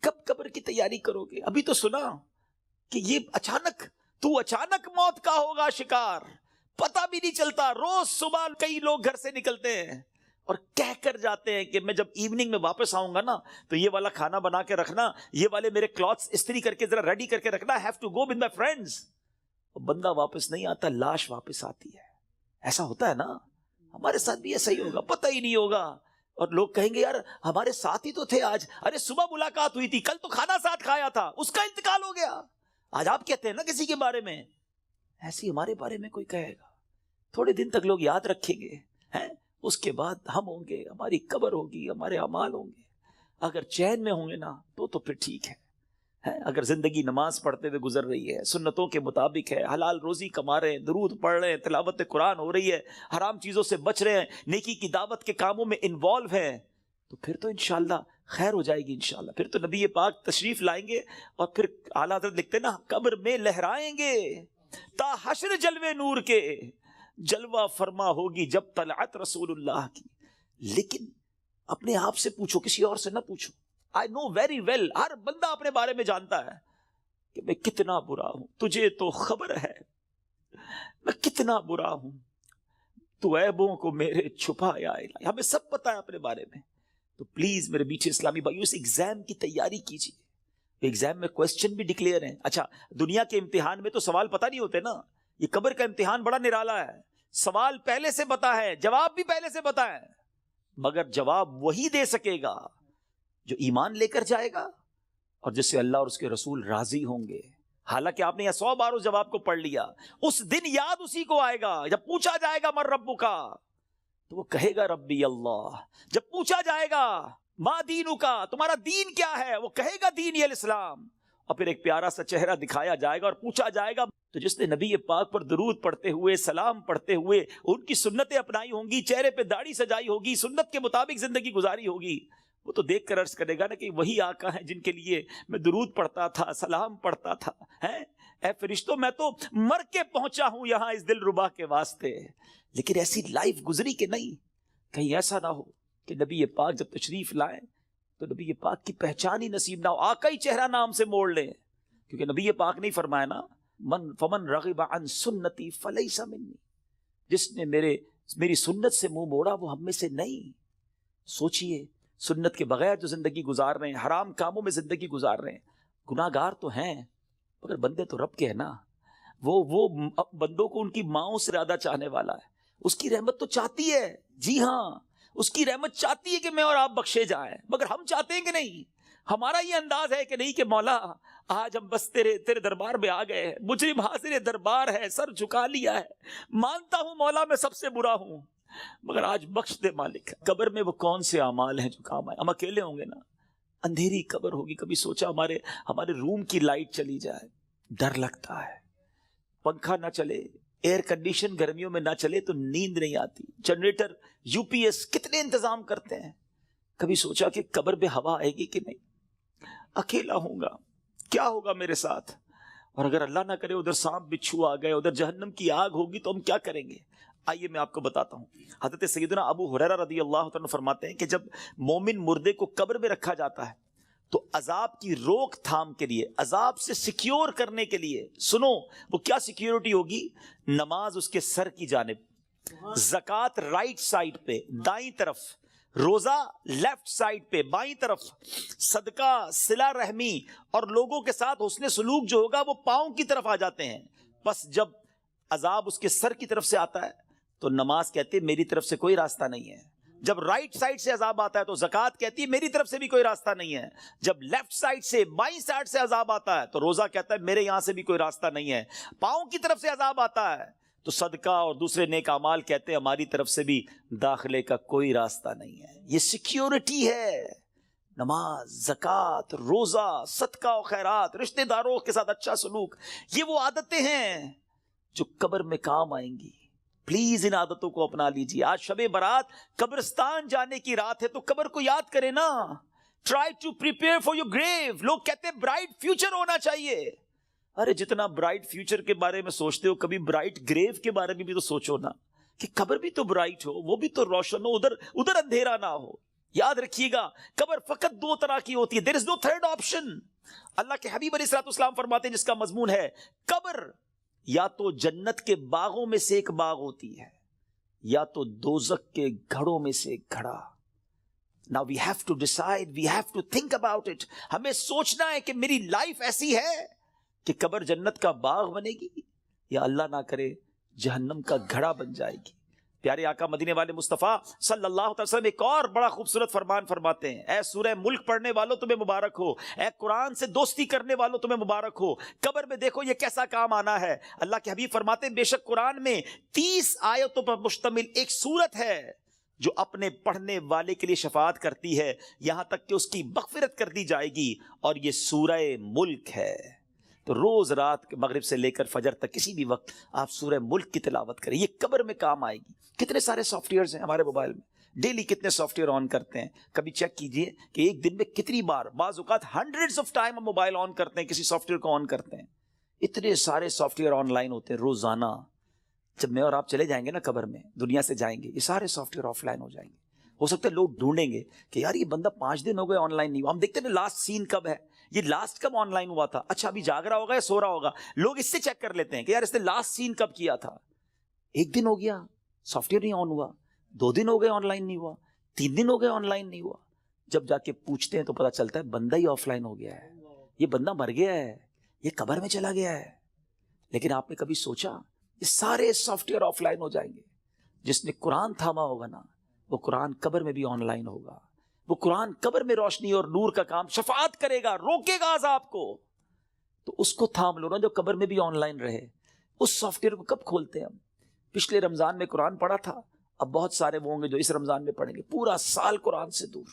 کب قبر کی تیاری کرو گے؟ ابھی تو سنا کہ یہ اچانک موت کا ہوگا شکار، پتہ بھی نہیں چلتا۔ روز صبح کئی لوگ گھر سے نکلتے ہیں اور کہہ کر جاتے ہیں کہ میں جب ایوننگ میں واپس آؤں گا نا تو یہ والا کھانا بنا کے رکھنا، یہ والے میرے کلوتھس استری کر کے ذرا ریڈی کر کے رکھنا، have to go with my friends. بندہ واپس نہیں آتا، لاش واپس آتی ہے۔ ایسا ہوتا ہے نا، ہمارے ساتھ بھی ایسا ہی ہوگا، پتہ ہی نہیں ہوگا، اور لوگ کہیں گے یار ہمارے ساتھ ہی تو تھے آج، ارے صبح ملاقات ہوئی تھی، کل تو کھانا ساتھ کھایا تھا، اس کا انتقال ہو گیا، آج آپ کہتے ہیں نا کسی کے بارے میں، ایسی ہمارے بارے میں کوئی کہے گا، تھوڑے دن تک لوگ یاد رکھیں گے، اس کے بعد ہم ہوں گے، ہماری قبر ہوگی، ہمارے اعمال ہوں گے۔ اگر چین میں ہوں گے نا تو پھر ٹھیک ہے. اگر زندگی نماز پڑھتے ہوئے گزر رہی ہے, سنتوں کے مطابق ہے, حلال روزی کما رہے ہیں, درود پڑھ رہے ہیں, تلاوت قرآن ہو رہی ہے, حرام چیزوں سے بچ رہے ہیں, نیکی کی دعوت کے کاموں میں انوالو ہیں, تو پھر تو انشاءاللہ خیر ہو جائے گی انشاءاللہ. پھر تو نبی پاک تشریف لائیں گے اور پھر اعلیٰ حضرت لکھتے نا قبر میں لہرائیں گے تا حشر جلوے نور کے, جلوہ فرما ہوگی جب طلعت رسول اللہ کی. لیکن اپنے آپ سے پوچھو, کسی اور سے نہ پوچھو. I know very well, ہر بندہ اپنے بارے میں جانتا ہے کہ میں کتنا برا ہوں, تجھے تو خبر ہے میں کتنا برا ہوں, تو عیبوں کو میرے چھپایا الہی. ہمیں سب پتا ہے اپنے بارے میں. تو پلیز میرے میٹھے اسلامی بھائیو, اس ایگزام کی تیاری کیجیے. ایگزام میں کوسچن بھی ڈکلیئر ہیں. اچھا, دنیا کے امتحان میں تو سوال پتہ نہیں ہوتے نا, یہ قبر کا امتحان بڑا نرالا ہے. سوال پہلے سے پتا ہے, جواب بھی پہلے سے پتا ہے, مگر جواب وہی دے سکے گا جو ایمان لے کر جائے گا اور جس سے اللہ اور اس کے رسول راضی ہوں گے. حالانکہ آپ نے یہ 100 بار اس جواب کو پڑھ لیا, اس دن یاد اسی کو آئے گا جب پوچھا جائے گا من ربک کا, تو وہ کہے گا ربی اللہ. جب پوچھا جائے گا ما دینک کا, تمہارا دین کیا ہے, وہ کہے گا دینی الاسلام. اور پھر ایک پیارا سا چہرہ دکھایا جائے گا اور پوچھا جائے گا تو جس نے نبی پاک پر درود پڑھتے ہوئے, سلام پڑھتے ہوئے, ان کی سنتیں اپنائی ہوں گی, چہرے پہ داڑھی سجائی ہوگی, سنت کے مطابق زندگی گزاری ہوگی, وہ تو دیکھ کر عرض کرے گا نا کہ وہی آقا ہیں جن کے لیے میں درود پڑھتا تھا, سلام پڑھتا تھا. اے فرشتوں, میں تو مر کے پہنچا ہوں یہاں اس دل ربا کے واسطے, لیکن ایسی لائف گزری کہ نہیں. کہیں ایسا نہ ہو کہ نبی پاک جب تشریف لائیں تو نبی پاک کی پہچان ہی نصیب نہ ہو, آقا ہی چہرہ نام سے موڑ لیں. کیونکہ نبی پاک نے فرمایا نا فمن رغب عن سنتی فلیس منی, جس نے میری سنت سے منہ موڑا وہ ہم میں سے نہیں. سوچئے, سنت کے بغیر جو زندگی گزار رہے ہیں, حرام کاموں میں زندگی گزار رہے ہیں, گناہ گار تو ہیں مگر بندے تو رب کے ہیں نا. وہ بندوں کو ان کی ماؤں سے زیادہ چاہنے والا ہے. اس کی رحمت تو چاہتی ہے, جی ہاں, اس کی رحمت چاہتی ہے کہ میں اور آپ بخشے جائیں, مگر ہم چاہتے ہیں کہ نہیں. ہمارا یہ انداز ہے کہ نہیں کہ مولا آج ہم بس تیرے دربار میں آ گئے ہیں, مجرم حاضر دربار ہے, سر جھکا لیا ہے, مانتا ہوں مولا میں سب سے برا ہوں, مگر آج بخش دے مالک. قبر میں وہ کون سے اعمال ہیں جو کام آئے؟ ہم اکیلے ہوں گے نا, اندھیری قبر ہوگی. کبھی سوچا ہمارے روم کی لائٹ چلی جائے, ڈر لگتا ہے. پنکھا نہ چلے, ایئر کنڈیشن گرمیوں میں نہ چلے تو نیند نہیں آتی. جنریٹر, یو پی ایس, کتنے انتظام کرتے ہیں. کبھی سوچا کہ قبر پہ ہوا آئے گی کہ نہیں, اکیلا ہوں گا, کیا ہوگا میرے ساتھ. اور اگر اللہ نہ کرے ادھر سانپ بچھو آ گئے, ادھر جہنم کی آگ ہوگی تو ہم کیا کریں گے. آئیے میں آپ کو بتاتا ہوں. حضرت سیدنا ابو ہریرہ رضی اللہ عنہ فرماتے ہیں کہ جب مومن مردے کو قبر میں رکھا جاتا ہے تو عذاب کی روک تھام کے لیے, عذاب سے سیکیور کرنے کے لیے, سنو وہ کیا سیکیورٹی ہوگی, نماز اس کے سر کی جانب, زکوٰۃ رائٹ سائڈ پہ دائیں طرف, روزہ لیفٹ سائڈ پہ بائیں طرف, صدقہ, صلہ رحمی اور لوگوں کے ساتھ حسن سلوک جو ہوگا وہ پاؤں کی طرف آ جاتے ہیں. بس جب عذاب اس کے سر کی طرف سے آتا ہے تو نماز کہتی ہے میری طرف سے کوئی راستہ نہیں ہے. جب رائٹ سائڈ سے عذاب آتا ہے تو زکوٰۃ کہتی ہے میری طرف سے بھی کوئی راستہ نہیں ہے. جب لیفٹ سائڈ سے, بائیں سائڈ سے عذاب آتا ہے تو روزہ کہتا ہے میرے یہاں سے بھی کوئی راستہ نہیں ہے. پاؤں کی طرف سے عذاب آتا ہے تو صدقہ اور دوسرے نیک اعمال کہتے ہیں ہماری طرف سے بھی داخلے کا کوئی راستہ نہیں ہے. یہ سیکیورٹی ہے. نماز, زکوٰۃ, روزہ, صدقہ و خیرات, رشتہ داروں کے ساتھ اچھا سلوک, یہ وہ عادتیں ہیں جو قبر میں کام آئیں گی. پلیز ان عادتوں کو اپنا لیجیے. آج شب برات قبرستان جانے کی رات ہے تو قبر کو یاد کریں نا. Try to prepare for your grave. لوگ کہتے ہیں برائٹ فیوچر ہونا چاہیے. ارے جتنا برائٹ فیوچر کے بارے میں سوچتے ہو کبھی برائٹ گریو کے بارے میں بھی تو سوچو نا, کہ قبر بھی تو برائٹ ہو, وہ بھی تو روشن ہو, ادھر اندھیرا نہ ہو. یاد رکھیے گا قبر فقط 2 طرح کی ہوتی ہے. دیر از نو تھرڈ آپشن. اللہ کے حبیب علیہ الصلوۃ والسلام فرماتے ہیں جس کا مضمون ہے قبر یا تو جنت کے باغوں میں سے ایک باغ ہوتی ہے یا تو دوزخ کے گھڑوں میں سے ایک گھڑا. Now we have to decide, we have to think about it. ہمیں سوچنا ہے کہ میری لائف ایسی ہے کہ قبر جنت کا باغ بنے گی یا اللہ نہ کرے جہنم کا گھڑا بن جائے گی. پیارے آقا مدینے والے مصطفیٰ صلی اللہ علیہ وسلم ایک اور بڑا خوبصورت فرمان فرماتے ہیں, اے سورہ ملک پڑھنے والوں تمہیں مبارک ہو, اے قرآن سے دوستی کرنے والوں تمہیں مبارک ہو. قبر میں دیکھو یہ کیسا کام آنا ہے. اللہ کے حبیب فرماتے ہیں بے شک قرآن میں 30 آیتوں پر مشتمل ایک سورت ہے جو اپنے پڑھنے والے کے لیے شفاعت کرتی ہے یہاں تک کہ اس کی مغفرت کر دی جائے گی، اور یہ سورہ ملک ہے۔ تو روز رات مغرب سے لے کر فجر تک کسی بھی وقت آپ سورہ ملک کی تلاوت کریں، یہ قبر میں کام آئے گی۔ کتنے سارے سافٹ ویئرز ہیں ہمارے موبائل میں، ڈیلی کتنے سافٹ ویئر آن کرتے ہیں، کبھی چیک کیجئے کہ ایک دن میں کتنی بار، بعض اوقات ہنڈریڈز آف ٹائم ہم موبائل آن کرتے ہیں، کسی سافٹ ویئر کو آن کرتے ہیں۔ اتنے سارے سافٹ ویئر آن لائن ہوتے ہیں روزانہ۔ جب میں اور آپ چلے جائیں گے نا قبر میں، دنیا سے جائیں گے، یہ سارے سافٹ ویئر آف لائن ہو جائیں گے۔ ہو سکتا ہے لوگ ڈھونڈیں گے کہ یار یہ بندہ 5 دن ہو گئے آن لائن نہیں ہوا، ہم دیکھتے ہیں نا لاسٹ سین کب ہے، یہ لاسٹ کب آن لائن ہوا تھا، اچھا ابھی جاگ رہا ہوگا یا سو رہا ہوگا، لوگ اس سے چیک کر لیتے ہیں کہ یار اس نے لاسٹ سین کب کیا تھا۔ 1 دن ہو گیا سافٹ ویئر نہیں آن ہوا، 2 دن ہو گئے آن لائن نہیں ہوا، 3 دن ہو گئے آن لائن نہیں ہوا۔ جب جا کے پوچھتے ہیں تو پتا چلتا ہے بندہ ہی آف لائن ہو گیا ہے، یہ بندہ مر گیا ہے، یہ قبر میں چلا گیا ہے۔ لیکن آپ نے کبھی سوچا یہ سارے سافٹ ویئر آف لائن ہو جائیں گے؟ جس نے قرآن تھاما ہوگا نا، وہ قرآن قبر میں بھی آن لائن ہوگا، وہ قرآن قبر میں روشنی اور نور کا کام، شفاعت کرے گا، روکے گا عذاب کو۔ تو اس کو تھام لو نا جو قبر میں بھی آن لائن رہے۔ اس سافٹ ویئر کو کب کھولتے ہیں ہم؟ پچھلے رمضان میں قرآن پڑھا تھا، اب بہت سارے وہ ہوں گے جو اس رمضان میں پڑھیں گے، پورا سال قرآن سے دور،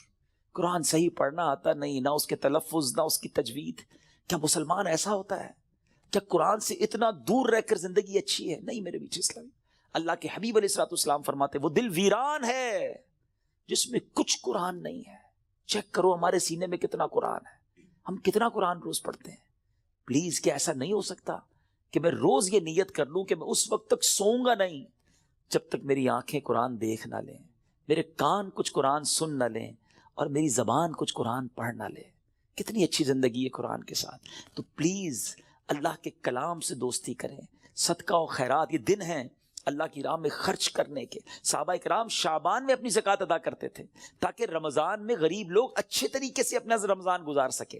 قرآن صحیح پڑھنا آتا نہیں، نہ اس کے تلفظ نہ اس کی تجوید۔ کیا مسلمان ایسا ہوتا ہے؟ کیا قرآن سے اتنا دور رہ کر زندگی اچھی ہے؟ نہیں میرے بیچ اسلامی، اللہ کے حبیب علیہ الصلوۃ والسلام فرماتے وہ دل ویران ہے جس میں کچھ قرآن نہیں ہے۔ چیک کرو ہمارے سینے میں کتنا قرآن ہے، ہم کتنا قرآن روز پڑھتے ہیں۔ پلیز کیا ایسا نہیں ہو سکتا کہ میں روز یہ نیت کر لوں کہ میں اس وقت تک سوؤں گا نہیں جب تک میری آنکھیں قرآن دیکھ نہ لیں، میرے کان کچھ قرآن سن نہ لیں، اور میری زبان کچھ قرآن پڑھ نہ لے۔ کتنی اچھی زندگی ہے قرآن کے ساتھ۔ تو پلیز اللہ کے کلام سے دوستی کریں، صدقہ و خیرات، یہ دن ہیں اللہ کی راہ میں خرچ کرنے کے۔ صحابہ کرام شعبان میں اپنی زکوٰۃ ادا کرتے تھے تاکہ رمضان میں غریب لوگ اچھے طریقے سے اپنا رمضان گزار سکیں۔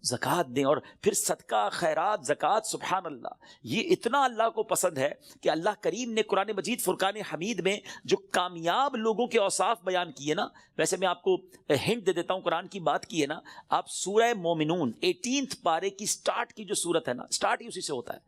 زکوٰۃ دیں، اور پھر صدقہ خیرات زکوٰۃ، سبحان اللہ، یہ اتنا اللہ کو پسند ہے کہ اللہ کریم نے قرآن مجید فرقان حمید میں جو کامیاب لوگوں کے اوصاف بیان کیے نا، ویسے میں آپ کو ہنٹ دے دیتا ہوں، قرآن کی بات کی ہے نا، آپ سورہ مومنون 18 پارے کی سٹارٹ کی جو سورت ہے نا، سٹارٹ ہی اسی سے ہوتا ہے،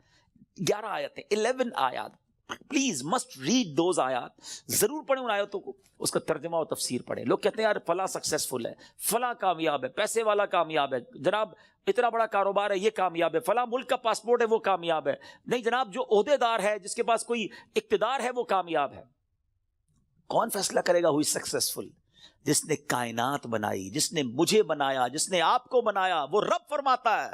11 آیتیں، 11 آیات، پلیز مسٹ ریڈ دوز آیات، ضرور پڑھیں ان آیتوں کو، اس کا ترجمہ و تفسیر پڑھیں۔ لوگ کہتے ہیں یار فلاں سکسیسفل ہے، فلاں کامیاب ہے، پیسے والا کامیاب ہے، جناب اتنا بڑا کاروبار ہے یہ کامیاب ہے، فلاں ملک کا پاسپورٹ ہے وہ کامیاب ہے۔ نہیں جناب، جو عہدے دار ہے، جس کے پاس کوئی اقتدار ہے، وہ کامیاب ہے۔ کون فیصلہ کرے گا ہوئی سکسیسفل؟ جس نے کائنات بنائی، جس نے مجھے بنایا، جس نے آپ کو بنایا، وہ رب فرماتا ہے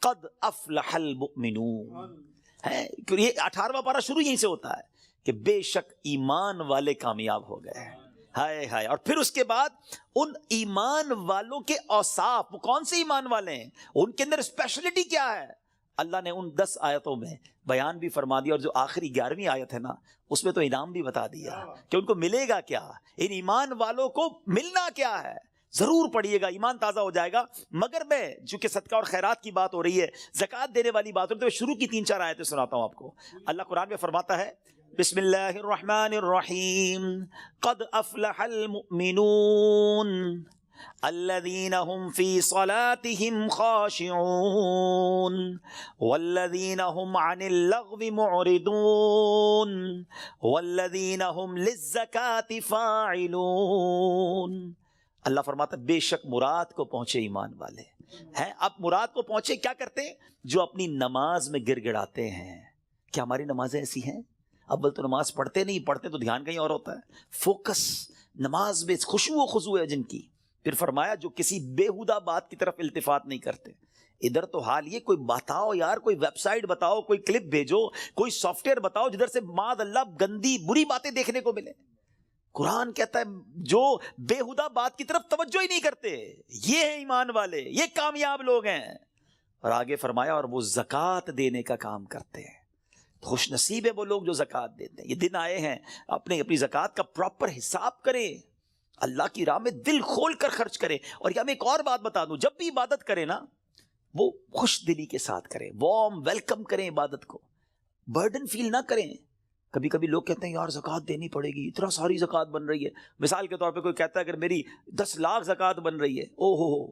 قد افلح المؤمنون ہے۔ یہ 18واں پارہ شروع یہیں سے ہوتا ہے کہ بے شک ایمان والے کامیاب ہو گئے۔ ہائے ہائے، اور پھر اس کے بعد ان ایمان والوں کے اوصاف، وہ کون سے ایمان والے ہیں، ان کے اندر اسپیشلٹی کیا ہے، اللہ نے ان 10 آیتوں میں بیان بھی فرما دیا، اور جو آخری 11ویں آیت ہے نا، اس میں تو انعام بھی بتا دیا کہ ان کو ملے گا کیا، ان ایمان والوں کو ملنا کیا ہے۔ ضرور پڑھیے گا، ایمان تازہ ہو جائے گا۔ مگر میں چونکہ صدقہ اور خیرات کی بات ہو رہی ہے، زکوٰۃ دینے والی بات ہو رہی ہے، تو شروع کی 3-4 آیتیں سناتا ہوں آپ کو۔ اللہ قرآن میں فرماتا ہے بسم اللہ الرحمن الرحیم قد افلح المؤمنون الذین هم فی صلاتهم خاشعون والذین هم عن اللغو معرضون والذین هم للزکاة فاعلون۔ اللہ فرماتا ہے بے شک مراد کو پہنچے ایمان والے ہیں۔ اب مراد کو پہنچے کیا کرتے ہیں؟ جو اپنی نماز میں گر گڑاتے ہیں۔ کیا ہماری نمازیں ایسی ہیں؟ اول تو نماز پڑھتے نہیں، پڑھتے تو دھیان کہیں اور ہوتا ہے، فوکس نماز میں خشوع و خضوع ہے جن کی۔ پھر فرمایا جو کسی بیہودہ بات کی طرف التفات نہیں کرتے۔ ادھر تو حال یہ، کوئی بتاؤ یار، کوئی ویب سائٹ بتاؤ، کوئی کلپ بھیجو، کوئی سافٹ ویئر بتاؤ جدھر سے معاذ اللہ گندی بری باتیں دیکھنے کو ملے۔ قرآن کہتا ہے جو بیہودہ بات کی طرف توجہ ہی نہیں کرتے، یہ ہیں ایمان والے، یہ کامیاب لوگ ہیں۔ اور آگے فرمایا اور وہ زکوٰۃ دینے کا کام کرتے ہیں۔ خوش نصیب ہے وہ لوگ جو زکوٰۃ دیتے ہیں۔ یہ دن آئے ہیں، اپنی زکوٰۃ کا پراپر حساب کریں، اللہ کی راہ میں دل کھول کر خرچ کریں۔ اور یہ میں ایک اور بات بتا دوں، جب بھی عبادت کریں نا، وہ خوش دلی کے ساتھ کریں، وارم ویلکم کریں عبادت کو، برڈن فیل نہ کریں۔ کبھی کبھی لوگ کہتے ہیں یار زکوٰۃ دینی پڑے گی، اتنا ساری زکوٰۃ بن رہی ہے۔ مثال کے طور پہ کوئی کہتا ہے اگر میری 10 لاکھ زکوٰۃ بن رہی ہے، او ہو،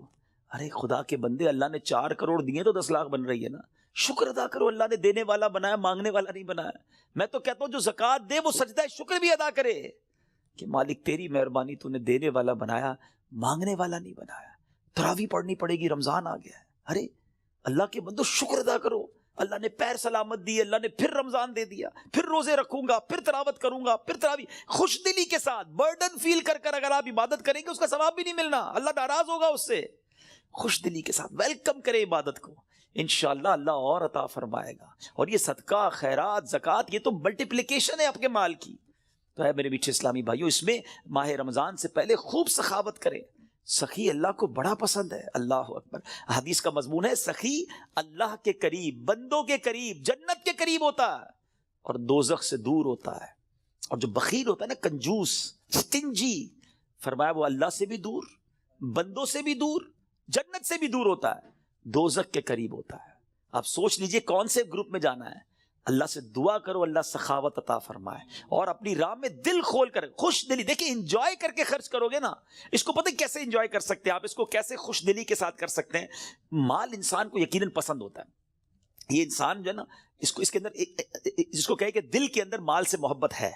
ارے خدا کے بندے، اللہ نے 4 کروڑ دیے تو 10 لاکھ بن رہی ہے نا، شکر ادا کرو، اللہ نے دینے والا بنایا، مانگنے والا نہیں بنایا۔ میں تو کہتا ہوں جو زکوٰۃ دے وہ سجدہ شکر بھی ادا کرے۔ کہ مالک تیری مہربانی، تو نے دینے والا بنایا، مانگنے والا نہیں بنایا. تراویح پڑھنی پڑے گی، رمضان آ گیا ہے. ارے اللہ کے بندو شکر ادا کرو، اللہ نے پیر سلامت دی، اللہ نے پھر رمضان دے دیا، پھر روزے رکھوں گا، پھر تلاوت کروں گا، پھر تراویح. خوش دلی کے ساتھ برڈن فیل کر کر اگر آپ عبادت کریں گے اس کا ثواب بھی نہیں ملنا، اللہ ناراض ہوگا اس سے. خوش دلی کے ساتھ ویلکم کرے عبادت کو، انشاءاللہ اللہ اور عطا فرمائے گا. اور یہ صدقہ، خیرات، زکوٰۃ، یہ تو ملٹیپلیکیشن ہے آپ کے مال کی. تو ہے میرے میٹھے اسلامی بھائیو، اس میں ماہ رمضان سے پہلے خوب سخاوت کریں. سخی اللہ کو بڑا پسند ہے. اللہ اکبر. حدیث کا مضمون ہے سخی اللہ کے قریب، بندوں کے قریب، جنت کے قریب ہوتا ہے اور دوزخ سے دور ہوتا ہے. اور جو بخیل ہوتا ہے نا، کنجوس، سٹنجی، فرمایا وہ اللہ سے بھی دور، بندوں سے بھی دور، جنت سے بھی دور ہوتا ہے، دوزخ کے قریب ہوتا ہے. آپ سوچ لیجئے کون سے گروپ میں جانا ہے. اللہ سے دعا کرو اللہ سخاوت عطا فرمائے اور اپنی راہ میں دل کھول کر، خوش دلی. دیکھیں انجوائے کر کے خرچ کرو گے نا، اس کو پتہ کیسے انجوائے کر سکتے ہیں آپ، اس کو کیسے خوش دلی کے ساتھ کر سکتے ہیں. مال انسان کو یقیناً پسند ہوتا ہے. یہ انسان جو ہے نا، اس کے اندر جس کو کہے کہ دل کے اندر مال سے محبت ہے.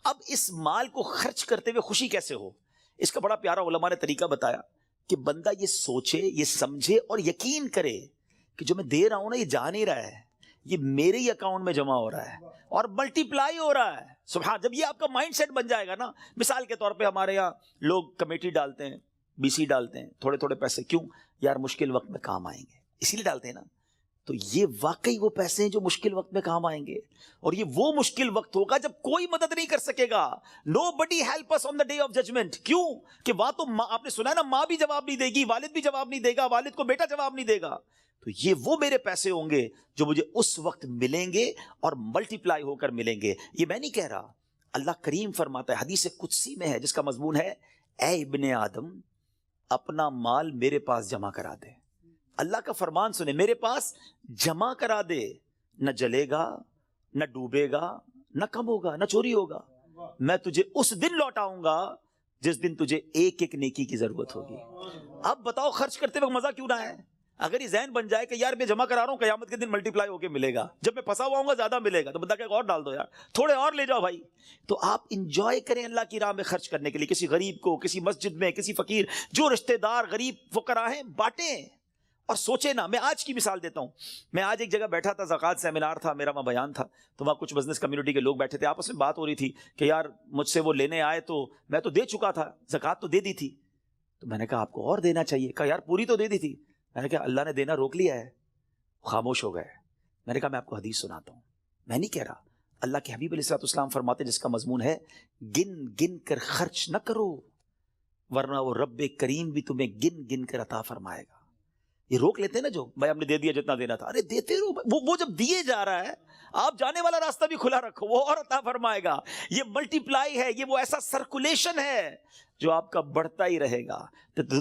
اب اس مال کو خرچ کرتے ہوئے خوشی کیسے ہو، اس کا بڑا پیارا علماء نے طریقہ بتایا کہ بندہ یہ سوچے، یہ سمجھے اور یقین کرے کہ جو میں دے رہا ہوں نا، یہ جا نہیں رہا ہے، یہ میرے ہی اکاؤنٹ میں جمع ہو رہا ہے اور ملٹی پلائی ہو رہا ہے. سبحان. جب یہ آپ کا مائنڈ سیٹ بن جائے گا نا، مثال کے طور پہ ہمارے یہاں لوگ کمیٹی ڈالتے ہیں، بی سی ڈالتے ہیں، تھوڑے تھوڑے پیسے. کیوں یار؟ مشکل وقت میں کام آئیں گے، اسی لیے ڈالتے ہیں نا. تو یہ واقعی وہ پیسے ہیں جو مشکل وقت میں کام آئیں گے، اور یہ وہ مشکل وقت ہوگا جب کوئی مدد نہیں کر سکے گا. Nobody help us on the day of judgment. کیوں کہ وہاں تو آپ نے سنا ہے نا، ماں بھی جواب نہیں دے گی، والد بھی جواب نہیں دے گا، والد کو بیٹا جواب نہیں دے گا. تو یہ وہ میرے پیسے ہوں گے جو مجھے اس وقت ملیں گے اور ملٹی پلائی ہو کر ملیں گے. یہ میں نہیں کہہ رہا، اللہ کریم فرماتا ہے، حدیث قدسی میں ہے جس کا مضمون ہے، اے ابن آدم اپنا مال میرے پاس جمع کرا دے. اللہ کا فرمان سنے، میرے پاس جمع کرا دے، نہ جلے گا، نہ ڈوبے گا، نہ کم ہوگا، نہ چوری ہوگا. میں تجھے اس دن لوٹاؤں گا جس دن تجھے ایک ایک نیکی کی ضرورت ہوگی. اب بتاؤ خرچ کرتے وقت مزہ کیوں نہ ہے؟ اگر یہ ذہن بن جائے کہ یار میں جمع کرا رہا ہوں، قیامت کے دن ملٹی پلائی ہو کے ملے گا، جب میں پھنسا ہوا ہوں گا زیادہ ملے گا، تو بندہ کہے گا اور ڈال دو یار، تھوڑے اور لے جاؤ بھائی. تو آپ انجوائے کریں اللہ کی راہ میں خرچ کرنے کے لیے. کسی غریب کو، کسی مسجد میں، کسی فقیر، جو رشتہ دار غریب فقراء ہیں، بانٹیں. اور سوچے نا، میں آج کی مثال دیتا ہوں. میں آج ایک جگہ بیٹھا تھا، زکوٰۃ سیمینار تھا میرا، وہاں بیان تھا، تو وہاں کچھ بزنس کمیونٹی کے لوگ بیٹھے تھے، آپس میں بات ہو رہی تھی کہ یار مجھ سے وہ لینے آئے تو میں تو دے چکا تھا، زکوٰۃ تو دے دی تھی. تو میں نے کہا آپ کو اور دینا چاہیے. کہا یار پوری تو دے دی تھی. میں نے کہا اللہ نے دینا روک لیا ہے. خاموش ہو گئے. میں نے کہا میں آپ کو حدیث سناتا ہوں، میں نہیں کہہ رہا. اللہ کے حبیب علیہ السلام فرماتے جس کا مضمون ہے، گن گن کر خرچ نہ کرو ورنہ وہ رب کریم بھی تمہیں گن گن کر عطا فرمائے گا. یہ روک لیتے ہیں نا، جو بھائی ہم نے دے دیا جتنا دینا تھا، ارے دیتے رہو. وہ جب دیے جا رہا ہے، آپ جانے والا راستہ بھی کھلا رکھو، وہ اور عطا فرمائے گا. یہ ملٹی پلائی ہے، یہ وہ ایسا سرکولیشن ہے جو آپ کا بڑھتا ہی رہے گا.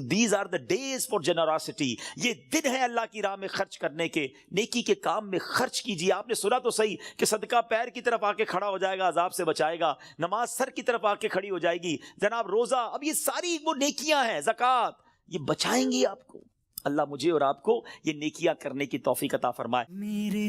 These are the days for generosity. یہ دن ہے اللہ کی راہ میں خرچ کرنے کے، نیکی کے کام میں خرچ کیجیے. آپ نے سنا تو صحیح کہ صدقہ پیر کی طرف آ کے کھڑا ہو جائے گا، عذاب سے بچائے گا. نماز سر کی طرف آ کے کھڑی ہو جائے گی. جناب روزہ، اب یہ ساری وہ نیکیاں ہیں، زکوٰۃ، یہ بچائیں گی آپ کو. اللہ مجھے اور آپ کو یہ نیکیاں کرنے کی توفیق عطا فرمائے. میرے